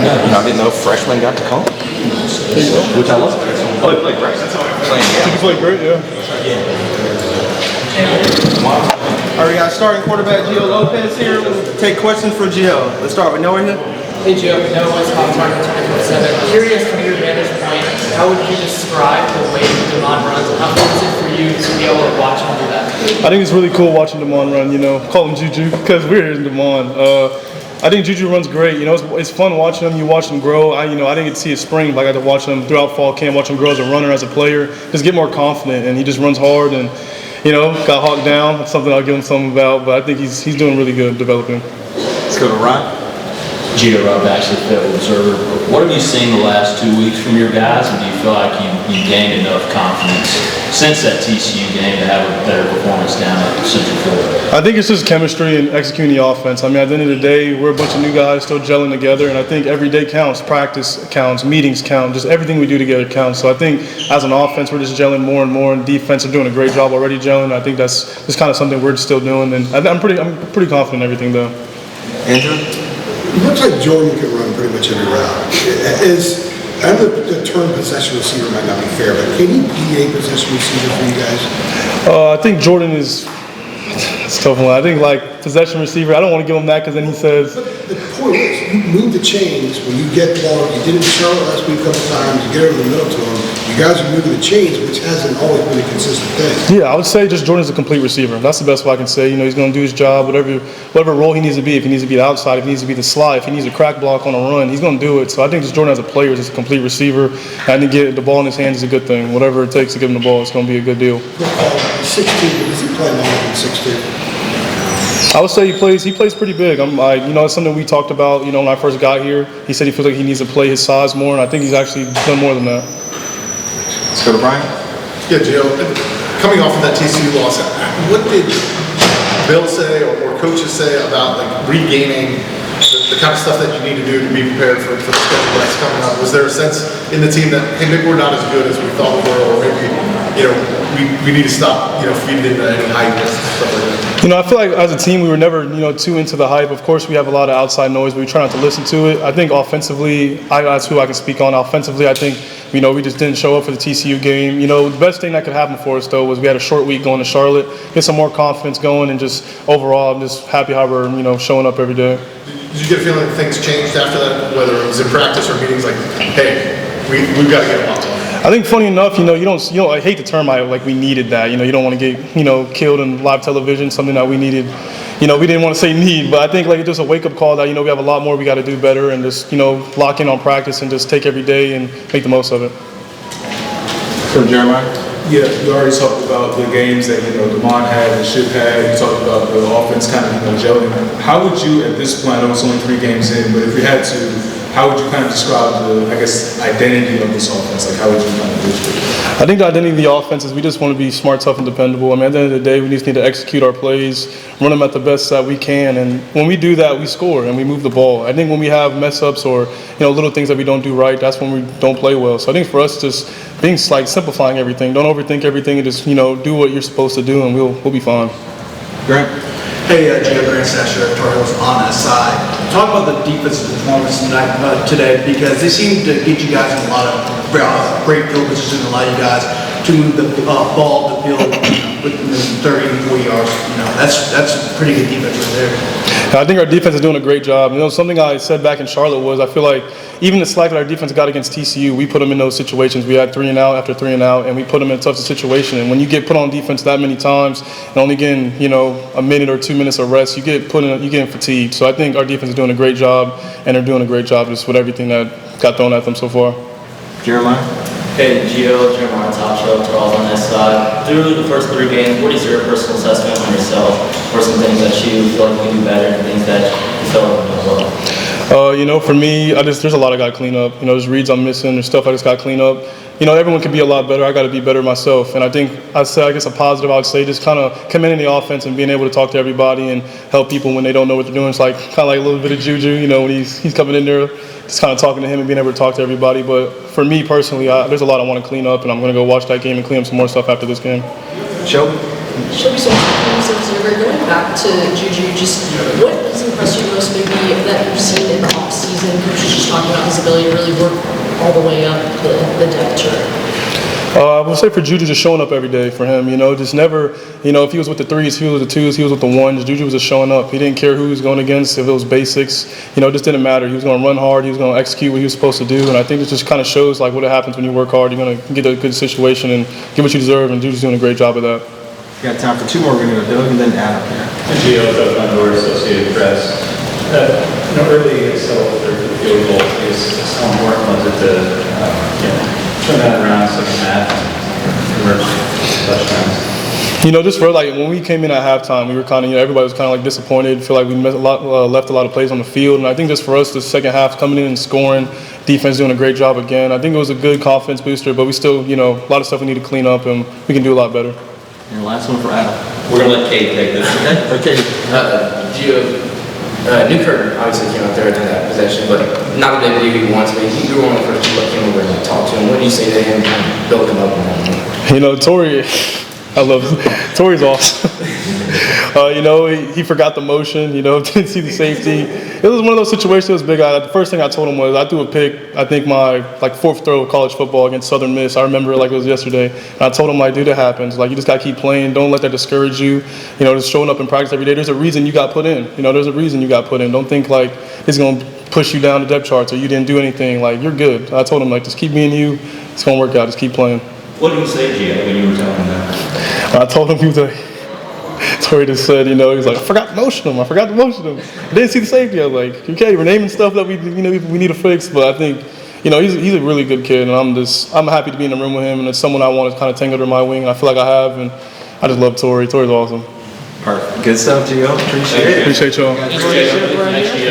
I didn't know freshmen got to come. Which I love. Oh, he played great. Did he play great? Yeah. All right, we got starting quarterback Gio Lopez here. We'll take questions for Gio. Let's start with Noah here. Hey Gio, Noah is talking 24/7. Curious from your vantage point, how would you describe the way Damon runs? How cool is it for you to be able to watch him do that? I think it's really cool watching Damon run. Call him Juju because we're here in Damon. I think Juju runs great. It's fun watching him. You watch him grow. I didn't get to see his spring, but I got to watch him throughout fall camp. Watch him grow as a runner, as a player. Just get more confident, and he just runs hard and. Got hawked down. That's something I'll give him something about, but I think he's doing really good developing. Let's go to Ryan. Gio, Rob, actually, Federal Observer. What have you seen the last 2 weeks from your guys, and do you feel like you gained enough confidence since that TCU game to have a better performance down at Central Florida? I think it's just chemistry and executing the offense. At the end of the day, we're a bunch of new guys still gelling together, and I think every day counts. Practice counts, meetings count, just everything we do together counts. So I think as an offense, we're just gelling more and more, and defense are doing a great job already gelling. I think that's just kind of something we're still doing, and I'm pretty confident in everything, though. Andrew? It looks like Jordan can run pretty much every route. I know the term possession receiver might not be fair, but can he be a possession receiver for you guys? I think Jordan is. It's a tough one. I think possession receiver. I don't want to give him that because then he says. But the point is, you move the chains when you get the ball. You did it in Charlotte last week a couple times. You get over the middle to him. You guys are moving the chains, which hasn't always been a consistent thing. Yeah, I would say just Jordan's a complete receiver. That's the best way I can say. He's going to do his job, whatever role he needs to be. If he needs to be the outside, if he needs to be the slide, if he needs a crack block on a run, he's going to do it. So I think just Jordan as a player is just a complete receiver. And to get the ball in his hands is a good thing. Whatever it takes to give him the ball, it's going to be a good deal. He's 16, but does he play longer than 16? I would say he plays pretty big. It's something we talked about, when I first got here. He said he feels like he needs to play his size more, and I think he's actually done more than that. Let's go to Brian. Yeah, Gio, coming off of that TCU loss, what did Bill say or coaches say about regaining the kind of stuff that you need to do to be prepared for the schedule that's coming up? Was there a sense in the team that, hey, maybe we're not as good as we thought we were, or maybe, we need to stop, feeding into any hype and stuff like that? I feel like as a team, we were never, too into the hype. Of course, we have a lot of outside noise, but we try not to listen to it. I think offensively, that's who I can speak on. Offensively, I think, we just didn't show up for the TCU game. The best thing that could happen for us, though, was we had a short week going to Charlotte, get some more confidence going, and just overall, I'm just happy how we're, showing up every day. Did you get a feeling that things changed after that, whether it was in practice or meetings, like, hey, we've got to get them off? I think funny enough, I hate the term we needed that. You don't want to get, killed in live television, something that we needed. We didn't want to say need, but I think it's just a wake-up call that, we have a lot more we got to do better and just, lock in on practice and just take every day and make the most of it. So Jeremiah? Yeah, you already talked about the games that, Damon had and Ship had. You talked about the offense kind of, gelling. How would you, at this point, I know it's only 3 games in, but if you had to, how would you kind of describe the, identity of this offense? How would you kind of do it? I think the identity of the offense is we just want to be smart, tough, and dependable. At the end of the day, we just need to execute our plays, run them at the best that we can, and when we do that, we score and we move the ball. I think when we have mess-ups or, little things that we don't do right, that's when we don't play well. So I think for us, just being simplifying everything. Don't overthink everything and just, do what you're supposed to do, and we'll be fine. Grant? Hey, Gio, Grant Sasher, Torios on that side. Talk about the defensive performance today, because they seem to get you guys in a lot of great field positions, allow you guys to move the ball to field within 30 and 40 yards. That's pretty good defense right there. I think our defense is doing a great job. Something I said back in Charlotte was I feel like even the slack that our defense got against TCU, we put them in those situations. We had 3 and out after 3 and out, and we put them in a tough situation. And when you get put on defense that many times and only getting, a minute or 2 minutes of rest, you get fatigued. So I think our defense is doing a great job, and they're doing a great job just with everything that got thrown at them so far. Jeremiah? Hey, Gio, Jeremiah Tasha, Charles on this side. Through the first 3 games, what is your personal assessment on yourself? What are some things that you feel like you can do better and things that you feel like you do well? For me, there's a lot I got to clean up. There's reads I'm missing. There's stuff I just got to clean up. Everyone can be a lot better. I got to be better myself. And I think I guess a positive I would say just kind of coming in the offense and being able to talk to everybody and help people when they don't know what they're doing. It's kind of like a little bit of Juju, when he's coming in there, just kind of talking to him and being able to talk to everybody. But for me personally, there's a lot I want to clean up, and I'm going to go watch that game and clean up some more stuff after this game. Shelby? Shelby, so as an observer, going back to Juju, just what has impressed you most maybe that you've seen in the offseason offseason, Coach was just talking about his ability to really work all the way up the depth chart. I would say for Juju, just showing up every day for him, just never, if he was with the threes, he was with the twos, he was with the ones, Juju was just showing up. He didn't care who he was going against, if it was basics, it just didn't matter. He was going to run hard, he was going to execute what he was supposed to do, and I think it just kind of shows like what happens when you work hard. You're going to get a good situation and get what you deserve, and Juju's doing a great job of that. We got time for 2 more. We're going to go Doug and then Adam. Gio Lopez, Associated Press. Early in the field goal, how important was it to turn that around second half and convert touchdowns? Just for when we came in at halftime, we were kind of, everybody was kind of disappointed. Feel like we left a lot of plays on the field, and I think just for us, the second half coming in and scoring, defense doing a great job again. I think it was a good confidence booster, but we still, a lot of stuff we need to clean up, and we can do a lot better. And last one for Adam. We're going to let Kate take this, okay? Gio, Newkirk obviously came out there in that possession, but not that they believe he wants, but you were one of the first people that came over and talked to him. What do you say to him and build him up in that moment? Tory, I love Tory's awesome. He forgot the motion, didn't see the safety. It was one of those situations that was big. The first thing I told him was I threw a pick, I think my 4th throw of college football against Southern Miss. I remember it like it was yesterday. And I told him, dude, that happens. You just got to keep playing. Don't let that discourage you. Just showing up in practice every day. There's a reason you got put in. There's a reason you got put in. Don't think it's going to push you down the depth charts or you didn't do anything. You're good. I told him, just keep being you. It's going to work out. Just keep playing. What did you say, Gio, when you were telling him that? I told him he was Tory just said, he was like, I forgot to motion him. I didn't see the safety. I was like, okay, we're naming stuff that we need to fix. But I think, he's a really good kid, and I'm happy to be in the room with him, and it's someone I want to kind of tangle under my wing. And I feel like I have, and I just love Tory. Tory's awesome. Perfect. Good stuff, Gio. Appreciate it. Appreciate y'all. Thanks, Gio.